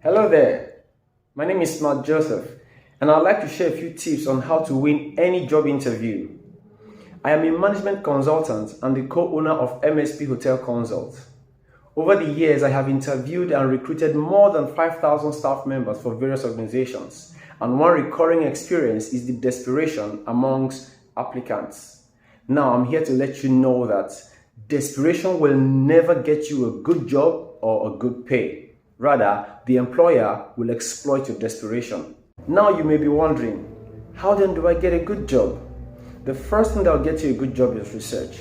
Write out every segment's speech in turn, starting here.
Hello there, my name is Smart Joseph, and I'd like to share a few tips on how to win any job interview. I am a management consultant and the co-owner of MSP Hotel Consult. Over the years, I have interviewed and recruited more than 5,000 staff members for various organizations, and one recurring experience is the desperation amongst applicants. Now, I'm here to let you know that desperation will never get you a good job or a good pay. Rather, the employer will exploit your desperation. Now you may be wondering, how then do I get a good job? The first thing that will get you a good job is research.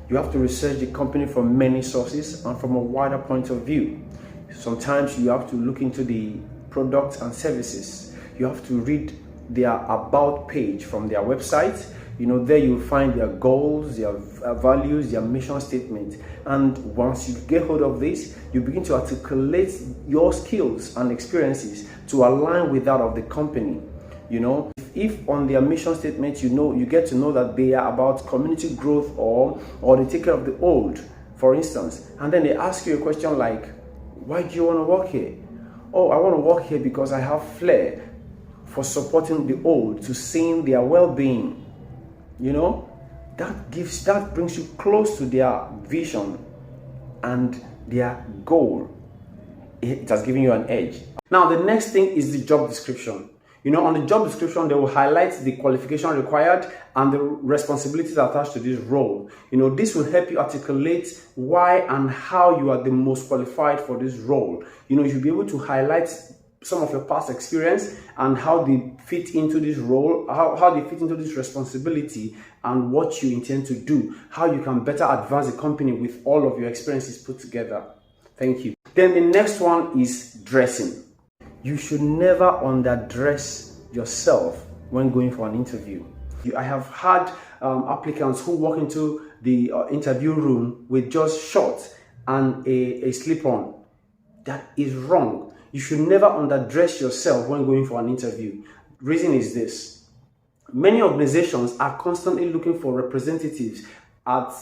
You have to research the company from many sources and from a wider point of view. Sometimes you have to look into the products and services. You have to read their about page from their website. There you'll find their goals, their values, their mission statement. And once you get hold of this, you begin to articulate your skills and experiences to align with that of the company. If on their mission statement, you get to know that they are about community growth or they take care of the old, for instance. And then they ask you a question like, why do you want to work here? Oh, I want to work here because I have flair for supporting the old, to seeing their well-being. That brings you close to their vision and their goal. It has given you an edge. Now, the next thing is the job description. On the job description, they will highlight the qualification required and the responsibilities attached to this role. This will help you articulate why and how you are the most qualified for this role. You'll be able to highlight some of your past experience and how they fit into this role, how they fit into this responsibility, and what you intend to do, how you can better advance the company with all of your experiences put together. Thank you. Then the next one is dressing. You should never underdress yourself when going for an interview. I have had applicants who walk into the interview room with just shorts and a slip-on. That is wrong. You should never underdress yourself when going for an interview. Reason is this: many organizations are constantly looking for representatives at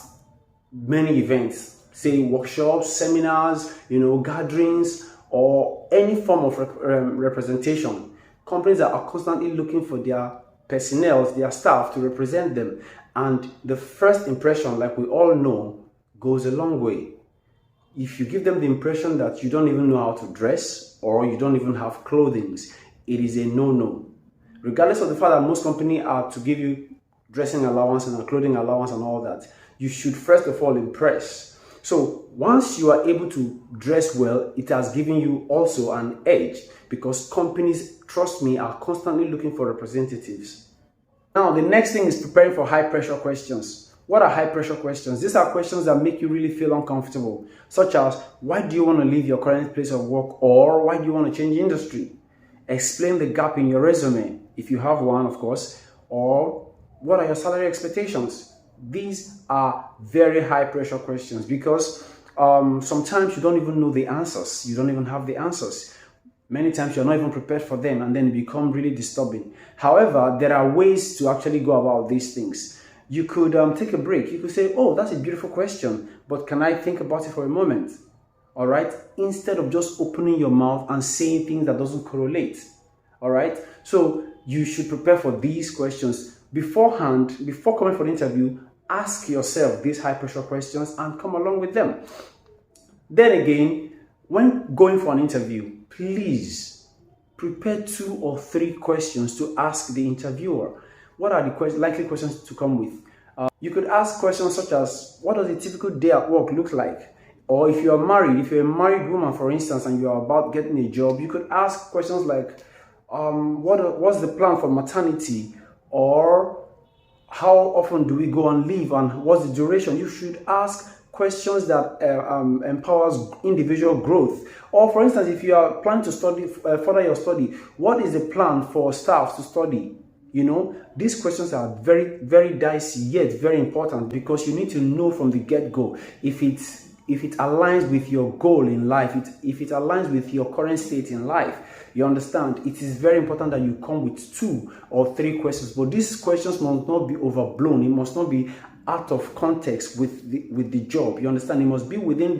many events, say workshops, seminars, gatherings, or any form of representation. Companies are constantly looking for their personnel, their staff, to represent them. And the first impression, like we all know, goes a long way. If you give them the impression that you don't even know how to dress or you don't even have clothing, it is a no-no. Regardless of the fact that most companies are to give you dressing allowance and a clothing allowance and all that, you should first of all impress. So once you are able to dress well, it has given you also an edge, because companies, trust me, are constantly looking for representatives. Now, the next thing is preparing for high-pressure questions. What are high-pressure questions? These are questions that make you really feel uncomfortable, such as, why do you want to leave your current place of work, or why do you want to change industry? Explain the gap in your resume, if you have one, of course, or what are your salary expectations? These are very high-pressure questions, because sometimes you don't even know the answers. You don't even have the answers. Many times you're not even prepared for them, and then become really disturbing. However, there are ways to actually go about these things. You could take a break. You could say, oh, that's a beautiful question, but can I think about it for a moment? All right? Instead of just opening your mouth and saying things that doesn't correlate. All right? So you should prepare for these questions beforehand. Before coming for the interview, ask yourself these high pressure questions and come along with them. Then again, when going for an interview, please prepare 2 or 3 questions to ask the interviewer. What are the likely questions to come with? You could ask questions such as, what does a typical day at work look like? Or if you are married, if you're a married woman, for instance, and you are about getting a job, you could ask questions like, what's the plan for maternity? Or how often do we go on leave, and what's the duration? You should ask questions that empowers individual growth. Or for instance, if you are planning to study, further your study, what is the plan for staff to study? These questions are very, very dicey, yet very important, because you need to know from the get-go if it aligns with your goal in life, if it aligns with your current state in life. You understand? It is very important that you come with 2 or 3 questions, but these questions must not be overblown. It must not be out of context with the job. You understand? It must be within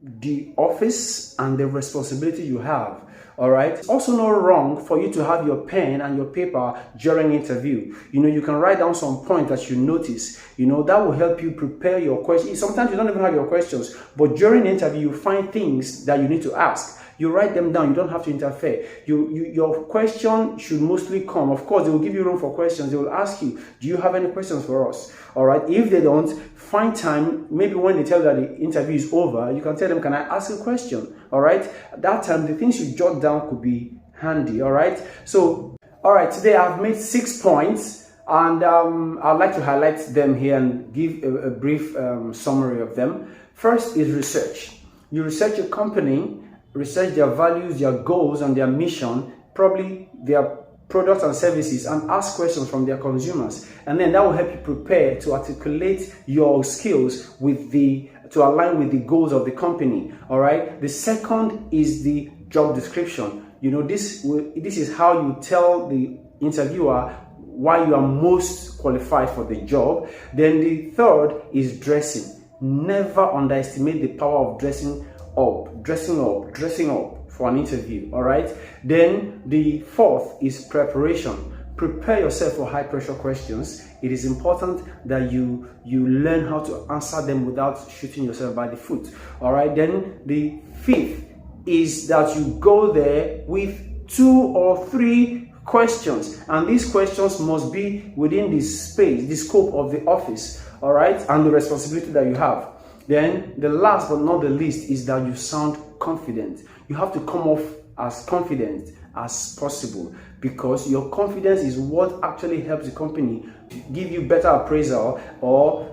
the office and the responsibility you have. All right. It's also not wrong for you to have your pen and your paper during interview. You can write down some points that you notice. That will help you prepare your questions. Sometimes you don't even have your questions, but during the interview, you find things that you need to ask. You write them down. You don't have to interfere. Your question should mostly come. Of course, they will give you room for questions. They will ask you, do you have any questions for us? All right. If they don't, find time. Maybe when they tell you that the interview is over, you can tell them, can I ask a question? All right. At that time, the things you jot down could be handy. All right. So, all right. Today I've made 6 points, and I'd like to highlight them here and give a brief summary of them. First is research. You research your company, research their values, their goals, and their mission, probably their products and services, and ask questions from their consumers. And then that will help you prepare to articulate your skills to align with the goals of the company. All right. The second is the job description. This is how you tell the interviewer why you are most qualified for the job. Then the third is dressing. Never underestimate the power of dressing up for an interview. All right. Then the fourth is preparation. Prepare yourself for high pressure questions. It is important that you learn how to answer them without shooting yourself by the foot. All right. Then the fifth is that you go there with 2 or 3 questions, and these questions must be within the scope of the office. All right, and the responsibility that you have. Then the last but not the least is that you sound confident. You have to come off as confident as possible, because your confidence is what actually helps the company give you better appraisal, or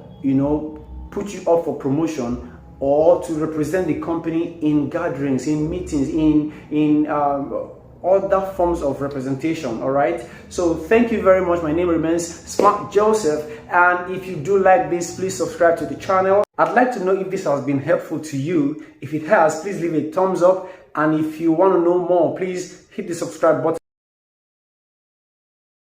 put you up for promotion, or to represent the company in gatherings, in meetings, in other forms of representation. All right. So thank you very much. My name remains Smart Joseph, and if you do like this, please subscribe to the channel. I'd like to know if this has been helpful to you. If it has, please leave a thumbs up, and if you want to know more, please hit the subscribe button.